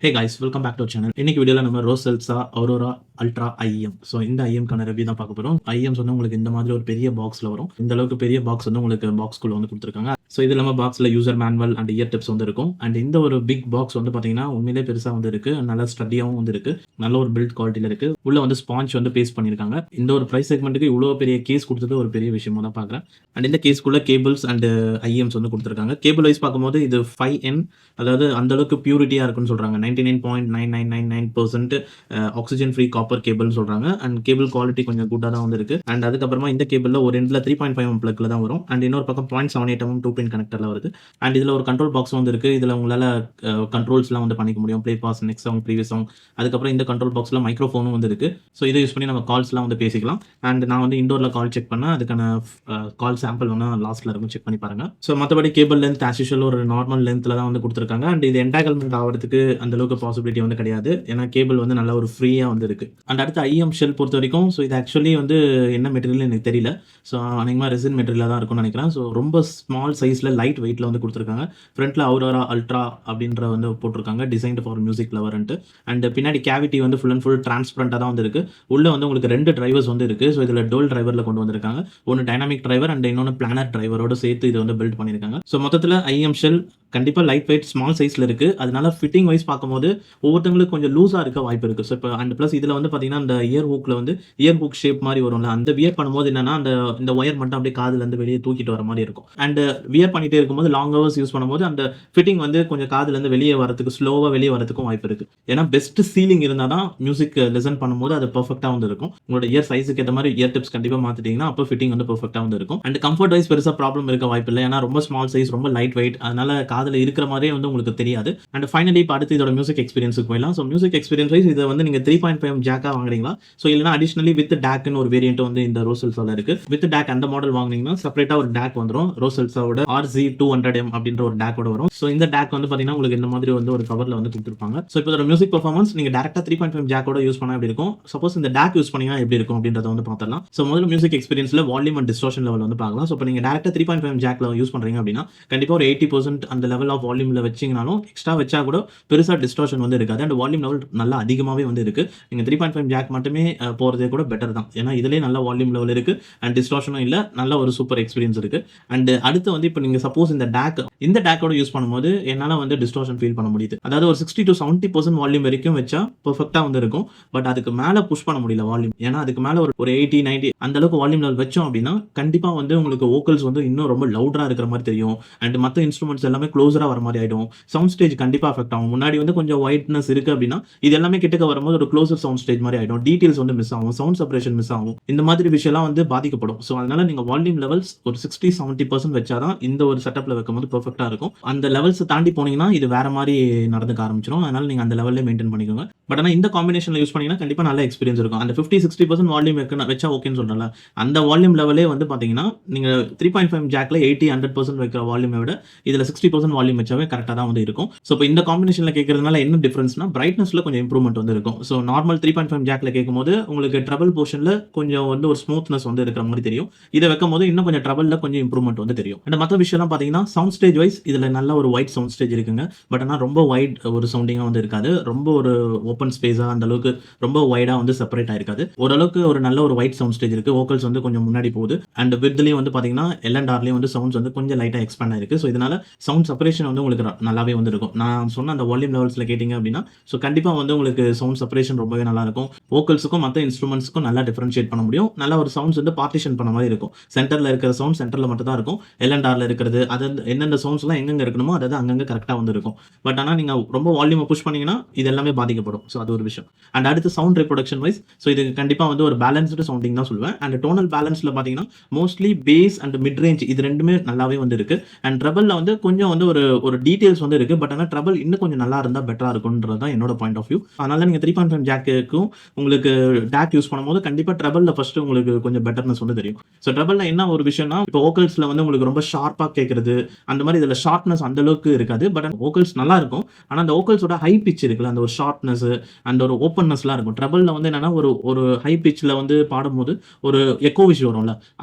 Hey guys, welcome back to channel. இன்னைக்கு வீடியோல நம்ம ரோசெல்ஸா அரோரா அல்ட்ரா ஐஎம். ஸோ இந்த ஐஎம்கான ரிவ்யூ தான் பார்க்க போறோம். ஐஎம்ஸ் வந்து உங்களுக்கு இந்த மாதிரி ஒரு பெரிய பாக்ஸ்ல வரும். இந்த அளவுக்கு பெரிய பாக்ஸ் வந்து உங்களுக்கு பாக்ஸ்குள்ள வந்து கொடுத்துருக்காங்க. ஸோ இது இல்லாமல் பாக்ஸில் user manual and year tips வந்து இருக்கும். அண்ட் இந்த ஒரு பிக் பாக்ஸ் வந்து பார்த்தீங்கன்னா உண்மையிலே பெருசாக வந்து இருக்கு. நல்ல ஸ்டடியாகவும் வந்து இருக்கு. நல்ல ஒரு பில்ட் குவாலிட்டியில் இருக்கு. உள்ள வந்து ஸ்பாஞ்ச் வந்து பேஸ்ட் பண்ணியிருக்காங்க. இந்த ஒரு ப்ரைஸ் செக்மெண்ட்டுக்கு இவ்வளோ பெரிய கேஸ் கொடுத்தது ஒரு பெரிய விஷயமா தான் பார்க்குறேன். அண்ட் இந்த கேஸ்க்குள்ள கேபிள்ஸ் அண்ட் ஐஎம்ஸ் வந்து கொடுத்துருக்காங்க. கேபிள் வைஸ் பார்க்கும்போது இது 5N, அதாவது அந்த அளவுக்கு பியூரிட்டியாக இருக்குன்னு சொல்றாங்க. 99.9999% ஆக்சிஜன் ஃப்ரீ காப்பர் கேபிள்னு சொல்றாங்க. அண்ட் கேபிள் குவாலிட்டி கொஞ்சம் குட்டாக தான் வந்து இருக்கு. அண்ட் அதுக்கப்புறமா இந்த கேபிளில் ஒரு எண்டில் 3.5 பிளக்ல தான் வரும். அண்ட் இன்னொரு பக்கம் 0.78 2 பின் கனெக்டர்ல வருது. அண்ட் இதில் ஒரு கண்ட்ரோல் பாக்ஸ் வந்து இருக்கு. இதில் உங்களால் கண்ட்ரோல்ஸ்லாம் வந்து பண்ணிக்க முடியும். Play pause, next song, previous song. அதுக்கப்புறம் இந்த கண்ட்ரோல் பாக்ஸில் மைக்ரோஃபோனும் வந்து இருக்கு. ஸோ இதை யூஸ் பண்ணி நம்ம கால்ஸ்லாம் வந்து பேசிக்கலாம். அண்ட் நான் வந்து இண்டோரில் கால் செக் பண்ணேன். அதுக்கான கால் சாம்பிள் வேணா லாஸ்ட்ல இருக்கும், செக் பண்ணி பாருங்க. ஸோ மற்றபடி கேபிள் லென்த் ஆஸ் யூஷுவல் ஒரு நார்மல் லென்த்தில் தான் வந்து கொடுத்துருக்காங்க. அண்ட் இது என்டாங்கல்மெண்ட் ஆகிறதுக்கு அந்த அளவுக்கு பாசிபிலிட்டி வந்து கிடையாது. ஏன்னா கேபிள் வந்து நல்ல ஒரு ஃப்ரீயாக வந்து இருக்கு. அண்ட் அடுத்து ஐஎம் ஷெல் பொறுத்த வரைக்கும் ஸோ இது ஆக்சுவலி வந்து என்ன மெட்டீரியல் எனக்கு தெரியல. ஸோ அநேகமாக ரெசின் மெட்டீரியலாக தான் இருக்கும்னு நினைக்கிறேன். ஸோ ரொம்ப ஸ்மால் சைஸில் லைட் வெயிட்டில் வந்து கொடுத்துருக்காங்க. ஃப்ரண்ட்டில் அரோரா அல்ட்ரா அப்படின்ற வந்து போட்டிருக்காங்க, டிசைன்டு ஃபார் மியூசிக் லவர்ன்ட்டு. அண்ட் பின்னாடி கேவிட்டி வந்து ஃபுல் அண்ட் ஃபுல் டிரான்ஸ்பரண்டாக தான் வந்து இருக்கு. உள்ள வந்து உங்களுக்கு 2 டிரைவர்ஸ் வந்து இருக்கு. ஸோ இதில் டோல் டிரைவரில் கொண்டு வந்திருக்காங்க. ஒன்று டைனாமிக் டிரைவர் அண்ட் இன்னொன்று பிளானர் டிரைவரோட சேர்த்து இது வந்து பில்ட் பண்ணியிருக்காங்க. ஸோ மொத்தத்தில் ஐஎம் ஷெல் கண்டிப்பாக லைட் வெயிட் ஸ்மால் சைஸில் இருக்குது. அதனால ஃபிட்டிங் வைஸ் பார்க்கும்போது ஒவ்வொருத்தங்களுக்கு கொஞ்சம் லூஸாக இருக்க வாய்ப்பு இருக்குது. ஸோ இப்போ அண்ட் ப்ளஸ் இதில் வந்து பார்த்தீங்கன்னா அந்த இயர் ஹூக்கில் வந்து இயர் ஹூக் ஷேப் மாதிரி வரும்ல, அந்த வியர் பண்ணும்போது என்னன்னா இந்த ஒயர் மட்டும் அப்படியே காதுலேருந்து வெளியே தூக்கிட்டு வர மாதிரி இருக்கும். அண்ட் வியர் பண்ணிட்டே இருக்கும்போது லாங் ஹவர்ஸ் யூஸ் பண்ணும்போது அந்த ஃபிட்டிங் வந்து கொஞ்சம் காதுலேருந்து வெளியே வரதுக்கு ஸ்லோவாக வெளியே வரதுக்கும் வாய்ப்பு இருக்குது. ஏன்னா பெஸ்ட் சீலிங் இருந்தால் தான் மியூசிக் லிசன் பண்ணும்போது அது பர்ஃபெக்டாக வந்து இருக்கும். உங்களோட இயர் சைஸுக்கு ஏற்ற மாதிரி இயர் டிப்ஸ் கண்டிப்பாக மாற்றிட்டீங்கன்னா அப்போ ஃபிட்டிங் வந்து பர்ஃபெக்டாக வந்து இருக்கும். அண்ட் கம்ஃபர்ட் வைஸ் பெருசாக ப்ராப்ளம் இருக்க வாய்ப்பு இல்லை. ஏன்னா ரொம்ப ஸ்மால் சைஸ், ரொம்ப லைட் வெயிட், அதனால காதில் இருக்கிற மாதிரியே வந்து உங்களுக்கு தெரியாது. அண்ட் ஃபைனலி இப்போ அடுத்து இதோட மியூசிக் எக்ஸ்பீரியன்ஸுக்கு போயிடலாம். ஸோ மியூசிக் எக்ஸ்பீரியன்ஸ் வைஸ் இதை வந்து நீங்கள் 3.5 ஜாக்காக வாங்குறீங்களா, ஸோ இல்லைனா அடிஷனலி வித் டேக்னு ஒரு வேரியன்ட் வந்து இந்த ரோசெல்ஸால இருக்கு. வித் டேக் அந்த மாடல் வாங்குனீங்கன்னா செப்பரேட்டாக ஒரு டேக் வந்துடும். ரோசெல்ஸாவோட RZ200M அப்படின்ற ஒரு டேக்கோட வரும். ஸோ இந்த டேக் வந்து பார்த்தீங்கன்னா உங்களுக்கு இந்த மாதிரி வந்து ஒரு கவரில் வந்து கொடுத்துருப்பாங்க. ஸோ இப்போ இதோட மியூசிக் பர்ஃபார்மன்ஸ் நீங்கள் டேரக்டாக 3.5 ஜாக்கோட யூஸ் பண்ணால் எப்படி இருக்கும், சப்போஸ் இந்த டேக் யூஸ் பண்ணீங்கன்னா எப்படி இருக்கும் அப்படின்றத வந்து பார்த்துடலாம். ஸோ முதல்ல மியூசிக் எக்ஸ்பீரியன்ஸில் வால்யூம் அண்ட் டிஸ்டார்ஷன் லெவல் வந்து பார்க்கலாம். ஸோ இப்போ நீங்கள் டேரக்டாக 3.5 ஜாக்ல யூஸ் பண்ணுறீங்க அப்படின்னா கண்டிப்பாக ஒரு 80% அந்த லெவல் ஆஃப் வால்யூமில் வச்சிங்கனாலும் எக்ஸ்ட்ரா வச்சா கூட பெருசாக டிஸ்டார்ஷன் வந்து இருக்காது. அண்ட் வால்யூம் லெவல் நல்லா அதிகமாகவே வந்து இருக்கு. நீங்கள் 3.5 ஜாக் மட்டுமே போகிறதே கூட பெட்டர் தான். ஏன்னா இதிலே நல்ல வால்யூம் லெவல் இருக்கு அண்ட் டிஸ்டார்ஷனும் இல்லை, நல்ல ஒரு சூப்பர் எக்ஸ்பீரியன்ஸ் இருக்கு. அண்ட் அடுத்து வந்து இப்போ நீங்கள் சப்போஸ் இந்த டேக்கோட யூஸ் பண்ணும்போது என்னால் வந்து டிஸ்டார்ஷன் ஃபீல் பண்ண முடியுது. அதாவது ஒரு 60 to 70% வால்யூம் வரைக்கும் வச்சா பர்ஃபெக்டாக வந்து இருக்கும். பட் அதுக்கு மேலே புஷ் பண்ண முடியல வால்யூம். ஏன்னா அதுக்கு மேலே ஒரு 80, 90 அந்த அளவுக்கு வால்யூம் லெவல் வச்சோம் அப்படின்னா கண்டிப்பாக வந்து உங்களுக்கு வோக்கல்ஸ் வந்து இன்னும் ரொம்ப லவுடராக இருக்கிற மாதிரி தெரியும். அண்ட் மற்ற இன்ஸ்ட்ருமெண்ட்ஸ் எல்லாமே க்ளோஸராக வர மாதிரி ஆகிடும். சவுண்ட் ஸ்டேஜ் கண்டிப்பாக அஃபெக்ட் ஆகும். முன்னாடி வந்து கொஞ்சம் ஒயிட்னஸ் இருக்கு அப்படின்னா இது எல்லாமே கிட்டக்க வரும்போது ஒரு க்ளோசர் சவுண்ட் ஸ்டேஜ் மாதிரி ஆகிடும். டீடைல்ஸ் வந்து மிஸ் ஆகும், சவுண்ட் செப்பரேஷன் மிஸ் ஆகும். இந்த மாதிரி விஷயம்லாம் வந்து பாதிக்கப்படும். ஸோ அதனால நீங்கள் வால்யூம் லெவல்ஸ் ஒரு 60-70% வச்சாதான் இந்த ஒரு செட்டப்பில் வைக்கும்போது பர்ஃபெக்டாக இருக்கும். அந்த லெவல்ஸ் தாண்டி போனீங்கன்னா இது வேற மாதிரி நடந்துக்க ஆரம்பிச்சிடும். அதனால நீங்கள் அந்த லெவல்லே மெயின்டைன் பண்ணிக்கோங்க. பட் ஆனால் இந்த காம்பினேஷனில் யூஸ் பண்ணீங்கன்னா கண்டிப்பாக நல்ல எக்ஸ்பீரியன்ஸ் இருக்கும். அந்த 50-60% வால்யூம் வச்சா ஓகேன்னு சொல்கிறேன். அந்த வால்யூம் லெவலே வந்து பார்த்தீங்கன்னா நீங்கள் 3.5 ஜாக்ல 80-100% வைக்கிற வால்யூமை விட இதில் 60% வால்யூம் வச்சாவே கரெக்டாக தான் வந்து இருக்கும். ஸோ இப்போ இந்த காம்பினேஷனில் கேட்கறதுனால என்ன டிஃபரன்ஸ்னா பிரைட்னஸ்ல கொஞ்சம் இம்ப்ரூவ்மெண்ட் வந்து இருக்கும். ஸோ நார்மல் 3.5 ஜாக்ல கேட்கும்போது உங்களுக்கு ட்ரபிள் போர்ஷனில் கொஞ்சம் வந்து ஒரு ஸ்மூத்னஸ் வந்து இருக்கிற மாதிரி தெரியும். இதை வைக்கும் போது இன்னும் கொஞ்சம் ட்ரபிளில் கொஞ்சம் இம்ப்ரூவ்மெண்ட் வந்து தெரியும். அண்ட் மற்ற விஷயம்லாம் பார்த்தீங்கன்னா சவுண்ட் ஸ்டேஜ் வைஸ் இதில் நல்ல ஒரு வைட் சவுண்ட் ஸ்டேஜ் இருக்குங்க. பட் ஆனால் ரொம்ப வைட் ஒரு சவுண்டிங்காக வந்து இருக்காது. ரொம்ப ஒரு ஓப்பன் ஸ்பேஸாக அந்த அளவுக்கு ரொம்ப வைடாக வந்து செப்பரேட் ஆயிருக்காது. ஓரளவுக்கு ஒரு நல்ல ஒரு வைட் சவுண்ட் ஸ்டேஜ் இருக்கு. வோக்கல்ஸ் வந்து கொஞ்சம் முன்னாடி போகுது. அண்ட் வித்லேயும் வந்து பார்த்தீங்கன்னா L&Rலேயும் வந்து சவுண்ட்ஸ் வந்து கொஞ்சம் லைட்டாக எக்ஸ்பேண்ட் ஆயிருக்கு. ஸோ இதனால சவுண்ட் செப்பரேஷன் வந்து உங்களுக்கு நல்லாவே வந்து இருக்கும். நான் சொன்ன அந்த வால்யூம் லெவல்ஸில் கேட்டிங்க அப்படின்னா ஸோ கண்டிப்பாக வந்து உங்களுக்கு சவுண்ட் செப்பரேஷன் ரொம்பவே நல்லா இருக்கும். வோக்கல்ஸுக்கும் மற்ற இன்ஸ்ட்ருமெண்ட்ஸ்க்கும் நல்லா டிஃபரன்ஷியேட் பண்ண முடியும். நல்ல ஒரு சவுண்ட்ஸ் வந்து பார்ட்டிஷன் பண்ண மாதிரி இருக்கும். சென்டரில் இருக்கிற சவுண்ட் சென்டரில் மட்டும் தான் இருக்கும். L&Rல இருக்கிறது அது எந்தெந்த சவுண்ட்ஸ்லாம் எங்கெங்கே இருக்கணுமோ அதாவது அங்கங்கே கரெக்டாக வந்து இருக்கும். பட் ஆனால் நீங்கள் ரொம்ப வால்யூமை புஷ் பண்ணீங்கன்னா இது எல்லாமே பாதிக்கப்படும். ஸோ அது ஒரு விஷயம். அண்ட் அடுத்து சவுண்ட் ரிப்ரொடக்ஷன் வைஸ் ஸோ இது கண்டிப்பாக வந்து ஒரு பேலன்ஸ்டு சவுண்டிங் தான் சொல்லுவேன். அண்ட் டோனல் பேலன்ஸில் பார்த்தீங்கன்னா mostly bass and mid range இது ரெண்டுமே நல்லாவே வந்து இருக்கு. அண்ட் ட்ரபிளில் வந்து கொஞ்சம் வந்து ஒரு டீடைல்ஸ் வந்து இருக்கு. பட் ஆனால் ட்ரபிள் இன்னும் கொஞ்சம் நல்லா இருந்தால் பெட்டராக இருக்கும்ன்றது தான் என்னோட பாயிண்ட் ஆஃப் வியூ. அதனால நீங்கள் 3.5 ஜாக்குக்கும் உங்களுக்கு டேக் யூஸ் பண்ணும்போது கண்டிப்பாக ட்ரபிளில் ஃபர்ஸ்ட் உங்களுக்கு கொஞ்சம் பெட்டர்னஸ் வந்து தெரியும். ஸோ ட்ரபிளில் என்ன ஒரு விஷயம்னா இப்போ வோக்கல்ஸில் வந்து உங்களுக்கு ரொம்ப ஷார்ப்பாக கேட்கறது அந்த மாதிரி இதில் ஷார்ப்னஸ் அந்த அளவுக்கு இருக்காது. பட் வோக்கல்ஸ் நல்லா இருக்கும். ஆனால் அந்த வோக்கல்ஸோட ஹை பிச் இருக்குல்ல, அந்த ஒரு ஷார்ப்னஸ் அந்த ஒரு ஓப்பன்னஸ்லாம் இருக்கும். ட்ரபிளில் வந்து என்னன்னா ஒரு ஹை பிச்சில் வந்து பாடும்போது ஒரு எக்கோ விஷயம் வரும்ல,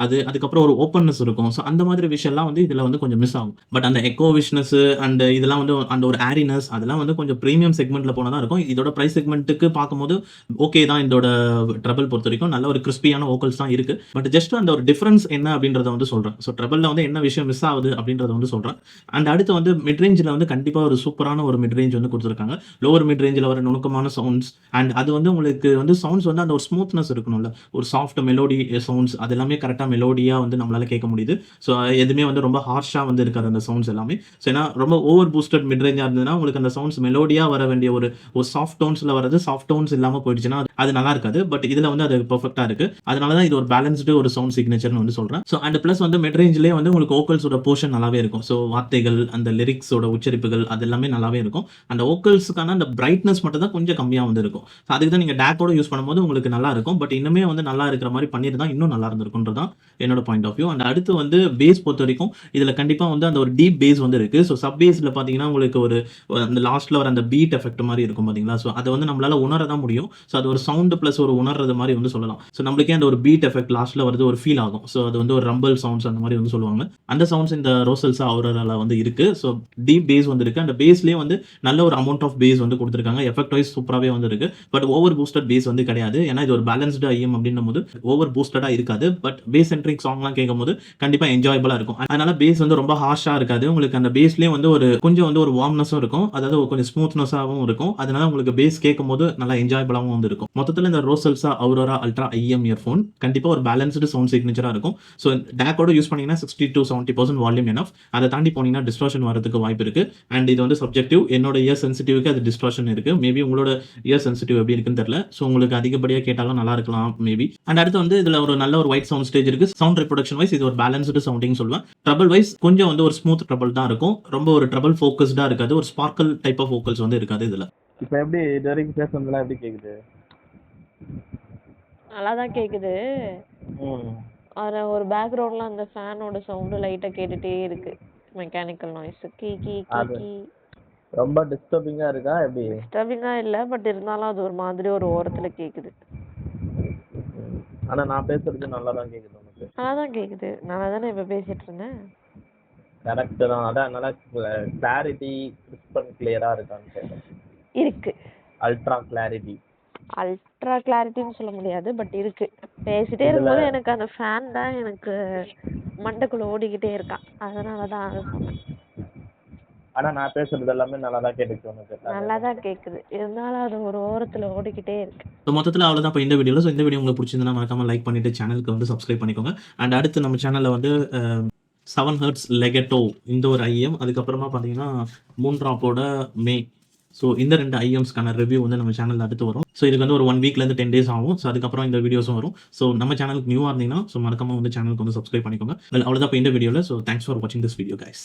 அதுக்கப்புறம் ஒரு ஓப்பன்னஸ் இருக்கும். ஸோ அந்த மாதிரி விஷயம்லாம் வந்து இதில் வந்து கொஞ்சம் மிஸ் ஆகும். பட் அந்த எக்கோ விஷ் ஸ்மூத்னஸ் அண்ட் இதெல்லாம் வந்து அந்த ஒரு ஏரினஸ் அதெல்லாம் வந்து கொஞ்சம் ப்ரீமியம் செக்மெண்ட்ல போனா தான் இருக்கும். இதோட பிரைஸ் செக்மெண்ட்டுக்கு பார்க்கும்போது ஓகே தான். இதோட ட்ரபிள் பொறுத்தவரைக்கும் நல்ல ஒரு கிறிஸ்பியான வோக்கல்ஸ் தான் இருக்கு. பட் ஜஸ்ட் அந்த ஒரு டிஃபரன்ஸ் என்ன அப்படின்றத வந்து சொல்றேன். ஸோ ட்ரபிள்ல வந்து என்ன விஷயம் மிஸ் ஆகுது அப்படின்றத வந்து சொல்றேன். அண்ட் அடுத்து வந்து மிட் ரேஞ்சில் வந்து கண்டிப்பா ஒரு சூப்பரான ஒரு மிட் ரேஞ்ச் வந்து கொடுத்துருக்காங்க. லோவர் மிட் ரேஞ்சில் வர நுணுக்கமான சவுண்ட்ஸ் அண்ட் அது வந்து உங்களுக்கு வந்து சவுண்ட்ஸ் வந்து அந்த ஒரு ஸ்மூத்னஸ் இருக்கணும்ல, ஒரு சாஃப்ட் மெலோடி சவுண்ட்ஸ் அது எல்லாமே கரெக்டாக மெலோடியா வந்து நம்மளால கேட்க முடியுது. ஸோ எதுவுமே வந்து ரொம்ப ஹார்ஷா வந்து இருக்காது அந்த சவுண்ட்ஸ் எல்லாமே. ஸோ ஏன்னா ரொம்ப ஓவர் பூஸ்டட் மிட் ரேஞ்சா இருந்ததுன்னா உங்களுக்கு அந்த சவுண்ட்ஸ் மெலோடியா வர வேண்டிய ஒரு ஒரு சாஃப்ட் டோன்ஸ்ல வரது சாஃப்ட் டோன்ஸ் இல்லாம போயிடுச்சுன்னா அது நல்லா இருக்காது. பட் இதுல வந்து அது பெர்ஃபெக்ட்டா இருக்கு. அதனால தான் இது ஒரு பேலன்ஸ்டு ஒரு சவுண்ட் சிக்னேச்சர்னு வந்து சொல்றேன். ஸோ அண்ட் பிளஸ் வந்து மிட் ரேஞ்சிலேயே வந்து உங்களுக்கு வோக்கல்ஸோட போர்ஷன் நல்லாவே இருக்கும். ஸோ வார்த்தைகள் அந்த லிரிக்ஸோட உச்சரிப்புகள் அது எல்லாமே நல்லாவே இருக்கும். அந்த வோக்கல்ஸ்க்கான அந்த பிரைட்னஸ் மட்டும் தான் கொஞ்சம் கம்மியா வந்து இருக்கும். ஸோ அதுக்கு தான் நீங்க டேக்கோட யூஸ் பண்ணும்போது உங்களுக்கு நல்லா இருக்கும். பட் இன்னுமே வந்து நல்லா இருக்கிற மாதிரி பண்ணியிருந்தா இன்னும் நல்லா இருந்திருக்குன்றது தான் என்னோட பாயிண்ட் ஆஃப் வியூ. அண்ட் அடுத்து வந்து பேஸ் பொறுத்த வரைக்கும் இதுல கண்டிப்பா வந்து அந்த ஒரு டீப் பேஸ் வந்து இருக்கு. ஸோ சப் பேஸ்ல பாத்தீங்கன்னா உங்களுக்கு ஒரு அந்த லாஸ்ட்ல வர அந்த பீட் எஃபெக்ட் மாதிரி இருக்கும் பாத்தீங்களா. ஸோ அதை வந்து நம்மளால உணர தான் முடியும். ஸோ அது ஒரு சவுண்ட் பிளஸ் ஒரு உணர்றது மாதிரி வந்து சொல்லலாம். ஸோ நம்மளுக்கே அந்த ஒரு பீட் எஃபெக்ட் லாஸ்ட்ல வருது ஒரு ஃபீல் ஆகும். ஸோ அது வந்து ஒரு ரம்பிள் சவுண்ட்ஸ் அந்த மாதிரி வந்து சொல்லுவாங்க. அந்த சவுண்ட்ஸ் இந்த ரோசல்ஸா அவுரோரால வந்து இருக்கு. ஸோ டீப் பேஸ் வந்து இருக்கு. அந்த பேஸ்லயே வந்து நல்ல ஒரு அமௌண்ட் ஆஃப் பேஸ் வந்து கொடுத்துருக்காங்க. எஃபெக்ட் வைஸ் சூப்பராகவே வந்து இருக்கு. பட் ஓவர் பூஸ்டட் பேஸ் வந்து கிடையாது. ஏன்னா இது ஒரு பேலன்ஸ்டு ஐஎம் அப்படின்னும் போது ஓவர் பூஸ்டடா இருக்காது. பட் பேஸ் சென்ட்ரிக் சாங்லாம் கேட்கும் போது கண்டிப்பா என்ஜாயபிளா இருக்கும். அதனால பேஸ் வந்து ரொம்ப ஹார்ஷா இருக்காது. உங்களுக்கு அந்த பேஸ்லயே வந்து ஒரு கொஞ்சம் வந்து ஒரு வார்ம்னஸும் இருக்கும். அதாவது கொஞ்சம் ஸ்மூத்னஸாகவும் இருக்கும். அதனால உங்களுக்கு பேஸ் கேட்கும் போது நல்லா என்ஜாயபிளாகவும் வந்து இருக்கும். மொத்தத்தில் இந்த ரோசல்ஸா அவுரோரா அல்ட்ரா ஐஎம் இயர்ஃபோன் கண்டிப்பா ஒரு பேலன்ஸ்டு சவுண்ட் சிக்னேச்சரா இருக்கும். ஸோ டேக்கோட யூஸ் பண்ணீங்கன்னா 60 to 70% வால்யூம் எனஃப். அதை தாண்டி போனீங்கன்னா டிஸ்டார்ஷன் வரதுக்கு வாய்ப்பு இருக்கு. அண்ட் இது வந்து சப்ஜெக்டிவ். என்னோட இயர் சென்சிட்டிவ்க்கு அது டிஸ்டார்ஷன் இருக்கு. மேபி உங்களோட இயர் சென்சிட்டிவ் எப்படி இருக்குன்னு தெரியல. ஸோ உங்களுக்கு அதிகப்படியா கேட்டாலும் நல்லா இருக்கலாம் மேபி. அண்ட் அடுத்து வந்து இதுல ஒரு நல்ல ஒரு ஒயிட் சவுண்ட் ஸ்டேஜ் இருக்கு. சவுண்ட் ரெப்ரொடக்ஷன் வைஸ் இது ஒரு பேலன்ஸ்டு சவுண்டிங் சொல்லுவேன். ட்ரபிள் வைஸ் கொஞ்சம் வந்து ஒரு ஸ்மூத் ட்ரபிள் தான் இருக்கும். ரொம்ப ஒரு ட்ரபிள் ஃபோக்கஸ்டா இருக்காது. ஒரு ஸ்பார்க்கல் டைப் ஆஃப் வோக்கல்ஸ் வந்து இருக்காது இதுல. இப்போ எப்படி இது வரைக்கும் பேசுனதுலாம் எப்படி கேக்குது? நல்லா தான் கேக்குது. ம். ஆனா ஒரு பேக்ரவுண்ட்ல அந்த ஃபேனோட சவுண்ட் லைட்டா கேட்டுட்டே இருக்கு. மெக்கானிக்கல் நாய்ஸ் கீ கீ கீ அது கீ. ரொம்ப டிஸ்டர்பிங்கா இருக்கா எப்படி? டிஸ்டர்பிங்கா இல்ல, பட் இருந்தாலும் அது ஒரு மாதிரி ஒரு ஓரத்துல கேக்குது. ம். ஆனா நான் பேசுறது நல்லா தான் கேக்குது உனக்கு. நல்லா தான் கேக்குது. நல்லா தானே இப்ப பேசிட்டு இருந்தேன். கரெக்ட் தான். அதான் நல்லா கிளாரிட்டி கிறிஸ்ப் அண்ட் கிளியரா இருக்கான்னு கேட்டேன். இருக்கு. Ultra clarity. அல்ட்ரா கிளாரிட்டின்னு சொல்ல முடியாது, பட் இருக்கு. பேசிட்டே இதுல இருக்கும்போது எனக்கு அந்த ஃபேன் தான் எனக்கு மண்டைக்குள்ள ஓடிக்கிட்டே இருக்கான். அதனால தான் அதை சொன்னேன். ஆனா நான் பேசுறது எல்லாமே நல்லா தான் கேட்டுச்சு உனக்கு. நல்லா தான் கேக்குது. இருந்தாலும் அது ஒரு ஓரத்துல ஓடிக்கிட்டே இருக்கு. ஸோ மொத்தத்தில் அவ்வளோதான் இப்போ இந்த வீடியோவில். ஸோ இந்த வீடியோ உங்களுக்கு பிடிச்சிருந்தா மறக்காம லைக் பண்ணிட்டு சேனலுக்கு வந்து சப்ஸ்கிரைப் பண்ணிக்கோங்க. அண்ட் அடுத்து நம்ம சேனலில் வந்து 7 ஹெர்ட்ஸ் லெகட்டோ இந்த ஒரு ஐஎம், அதுக்கப்புறமா பார்த்தீங்கன்னா மூன்ட்ராப்போட மே. ஸோ இந்த 2 ஐஎம்ஸ்க்கான ரிவ்யூ வந்து நம்ம சேனலில் அடுத்து வரும். ஸோ இதுக்கு வந்து ஒரு 1 வீக்லேருந்து 10 days ஆகும். ஸோ அதுக்கப்புறம் இந்த வீடியோஸும் வரும். ஸோ நம்ம சேனலுக்கு நியூவாக இருந்தீங்கன்னா ஸோ மறக்காம வந்து சேனலுக்கு வந்து சப்ஸ்கிரைப் பண்ணிக்கோங்க. அவ்வளோதான் இப்போ இந்த வீடியோவில். ஸோ தேங்க்ஸ் ஃபார் வாட்சிங் திஸ் வீடியோ கைஸ்.